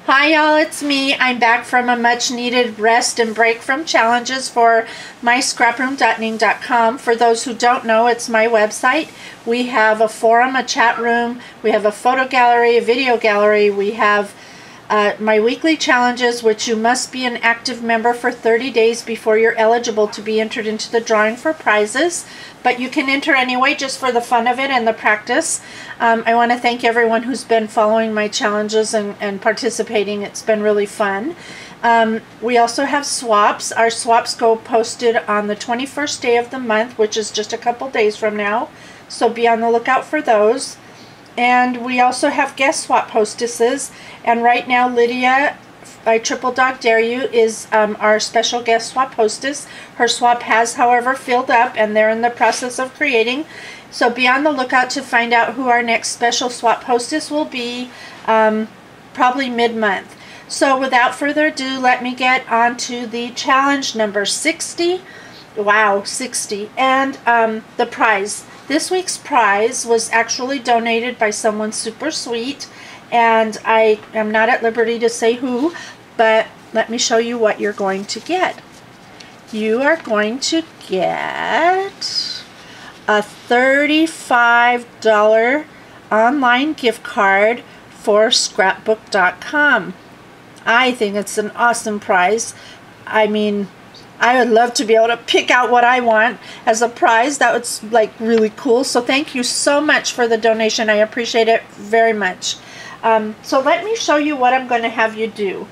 Hi y'all, it's me. I'm back from a much needed rest and break from challenges for myscraproom.ning.com. For those who don't know, it's my website. We have a forum, a chat room, we have a photo gallery, a video gallery, we have my weekly challenges, which you must be an active member for 30 days before you're eligible to be entered into the drawing for prizes. But you can enter anyway just for the fun of it and the practice. I want to thank everyone who's been following my challenges and participating. It's been really fun. We also have swaps. Our swaps go posted on the 21st day of the month, which is just a couple days from now. So be on the lookout for those. And we also have guest swap hostesses. And right now, Lydia by Triple Dog Dare You is our special guest swap hostess. Her swap has, however, filled up, and they're in the process of creating. So be on the lookout to find out who our next special swap hostess will be, probably mid-month. So without further ado, let me get on to the challenge number 60. Wow, 60. And the prize. This week's prize was actually donated by someone super sweet, and I am not at liberty to say who, but let me show you what you're going to get. You are going to get a $35 online gift card for scrapbook.com. I think it's an awesome prize. I mean, I would love to be able to pick out what I want as a prize. That was like really cool. So thank you so much for the donation. I appreciate it very much. So let me show you what I'm going to have you do.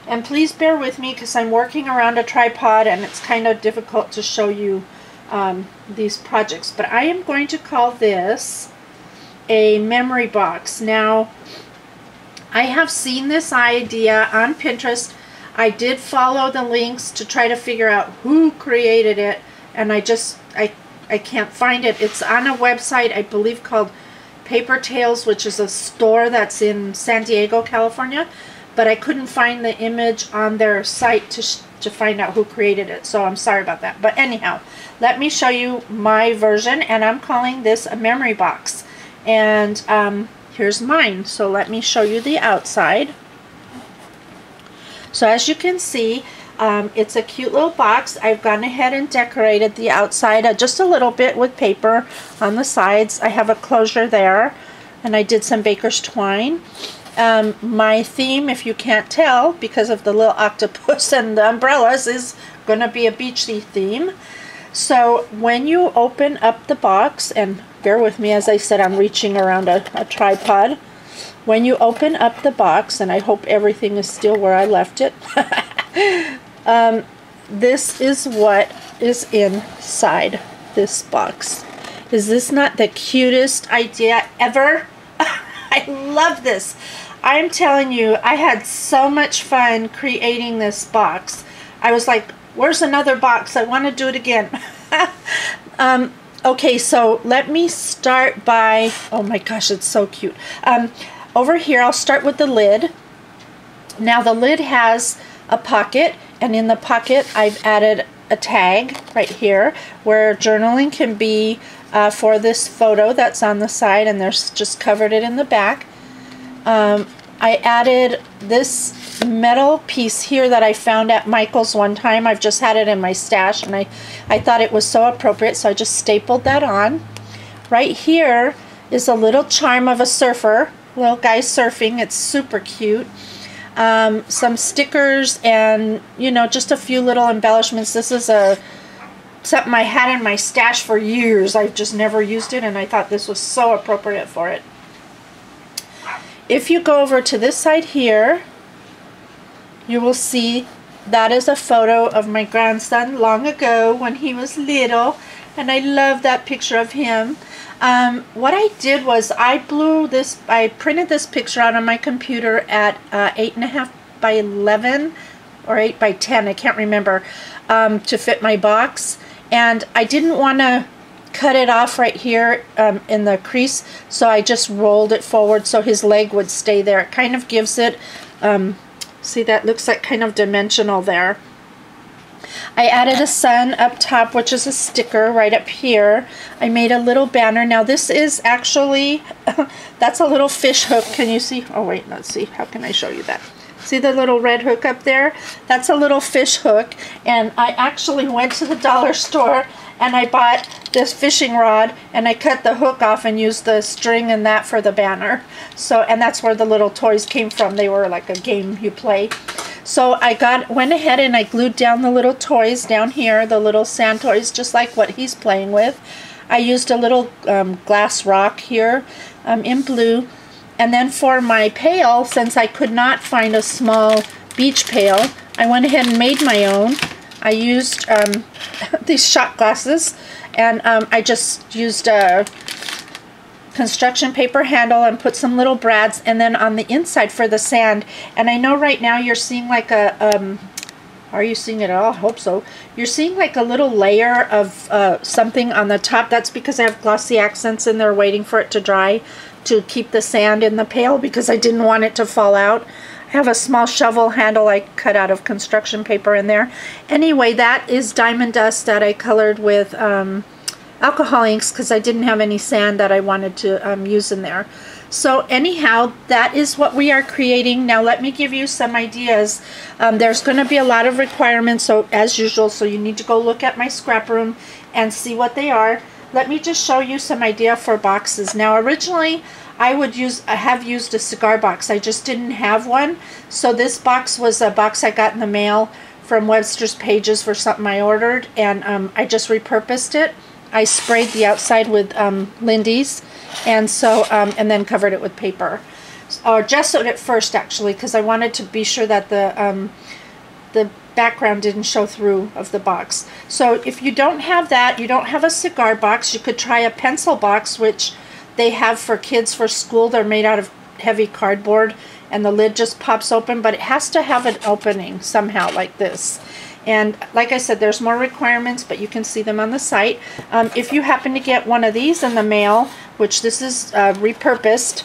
And please bear with me because I'm working around a tripod and it's kind of difficult to show you these projects. But I am going to call this a memory box. Now, I have seen this idea on Pinterest. I did follow the links to try to figure out who created it, and I can't find it. It's on a website, I believe, called Paper Tales, which is a store that's in San Diego, California, but I couldn't find the image on their site to find out who created it, so I'm sorry about that. But anyhow, let me show you my version, and I'm calling this a memory box. And here's mine, so let me show you the outside. So as you can see, it's a cute little box. I've gone ahead and decorated the outside just a little bit with paper on the sides. I have a closure there, and I did some baker's twine. My theme, if you can't tell, because of the little octopus and the umbrellas, is going to be a beachy theme. So when you open up the box, and bear with me, as I said, I'm reaching around a tripod. When you open up the box, and I hope everything is still where I left it, this is what is inside this box. Is this not the cutest idea ever? I love this. I'm telling you, I had so much fun creating this box. I was like, where's another box? I want to do it again. Okay, so let me start by, oh my gosh, it's so cute. Over here, I'll start with the lid. Now the lid has a pocket, and in the pocket I've added a tag right here where journaling can be for this photo that's on the side, and there's just covered it in the back. I added this metal piece here that I found at Michael's one time. I've just had it in my stash, and I thought it was so appropriate, so I just stapled that on. Right here is a little charm of a surfer. Little guy surfing. It's super cute. Some stickers and, you know, just a few little embellishments. This is something I had in my stash for years. I've just never used it, and I thought this was so appropriate for it. If you go over to this side here, you will see that is a photo of my grandson long ago when he was little, and I love that picture of him. What I did was I printed this picture out on my computer at 8.5 by 11 or 8 by 10, I can't remember, to fit my box. And I didn't want to cut it off right here in the crease, so I just rolled it forward so his leg would stay there. It kind of gives it, see, that looks like kind of dimensional there. I added a sun up top, which is a sticker right up here. I made a little banner. Now this is actually, that's a little fish hook. Can you see? Oh wait, let's see. How can I show you that? See the little red hook up there? That's a little fish hook, and I actually went to the dollar store and I bought this fishing rod, and I cut the hook off and used the string and that for the banner. So, and that's where the little toys came from. They were like a game you play. So I went ahead and I glued down the little toys down here, the little sand toys, just like what he's playing with. I used a little glass rock here in blue. And then for my pail, since I could not find a small beach pail, I went ahead and made my own. I used these shot glasses, and I just used a construction paper handle and put some little brads, and then on the inside for the sand. And I know right now you're seeing like a, are you seeing it at all? I hope so. You're seeing like a little layer of something on the top. That's because I have glossy accents in there waiting for it to dry to keep the sand in the pail, because I didn't want it to fall out. I have a small shovel handle I cut out of construction paper in there. Anyway, that is diamond dust that I colored with alcohol inks, because I didn't have any sand that I wanted to use in there. So anyhow, that is what we are creating. Now let me give you some ideas. There's going to be a lot of requirements, so as usual, so you need to go look at my scrap room and see what they are. Let me just show you some idea for boxes. Now originally I have used a cigar box. I just didn't have one. So this box was a box I got in the mail from Webster's Pages for something I ordered, and I just repurposed it. I sprayed the outside with Lindy's, and so and then covered it with paper, or gessoed it first actually, because I wanted to be sure that the background didn't show through of the box. So if you don't have that, you don't have a cigar box, you could try a pencil box, which they have for kids for school. They're made out of heavy cardboard, and the lid just pops open, but it has to have an opening somehow like this. And like I said, there's more requirements, but you can see them on the site. If you happen to get one of these in the mail, which this is repurposed,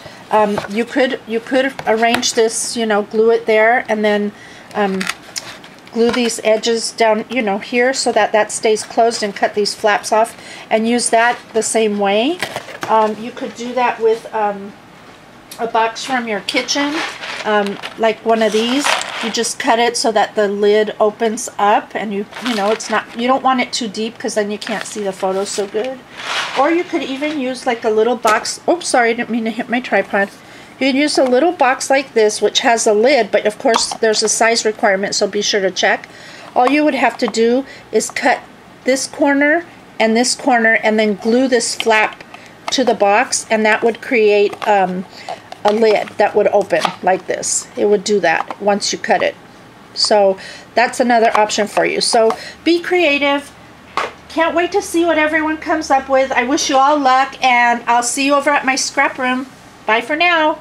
you could arrange this, you know, glue it there, and then glue these edges down, you know, here, so that that stays closed, and cut these flaps off and use that the same way. You could do that with a box from your kitchen, like one of these. You just cut it so that the lid opens up, and you know, it's not, you don't want it too deep, because then you can't see the photos so good. Or you could even use like a little box. Oops, sorry, I didn't mean to hit my tripod. You can use a little box like this, which has a lid, but of course there's a size requirement, so be sure to check. All you would have to do is cut this corner, and then glue this flap to the box, and that would create a lid that would open like this. It would do that once you cut it. So that's another option for you. So be creative. Can't wait to see what everyone comes up with. I wish you all luck, and I'll see you over at my scrap room. Bye for now.